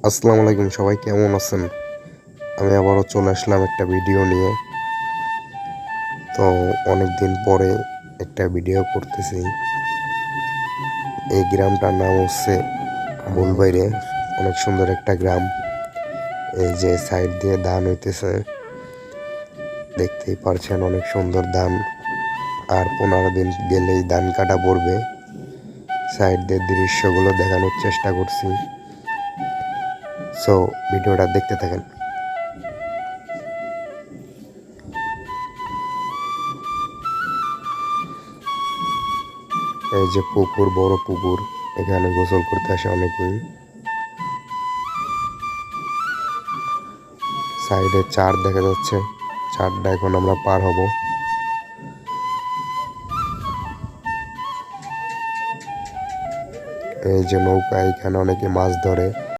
আসসালামু আলাইকুম, সবাই কেমন আছেন? আমি আবারও চলে আসলাম একটা ভিডিও নিয়ে। তো অনেক দিন পরে একটা ভিডিও করতেছি। এই গ্রামটার নাম হচ্ছে বুলবাইরে। অনেক সুন্দর একটা গ্রাম। এই যে সাইড দিয়ে ধান হইতেছে, দেখতেই পারছেন, অনেক সুন্দর ধান। আর 15 দিন গেলেই ধান কাটা পড়বে। সাইড দিয়ে দৃশ্যগুলো দেখানোর চেষ্টা করছি। সো ভিডিওটা দেখতে থাকেন। এই যে পুকুর, বড় পুকুর, এখানে গোসল করতে আসে অনেকেই। সাইডে চার দেখা যাচ্ছে, চারটা এখন আমরা পার হব। এই যে নৌকা, এখানে অনেকে মাছ ধরে।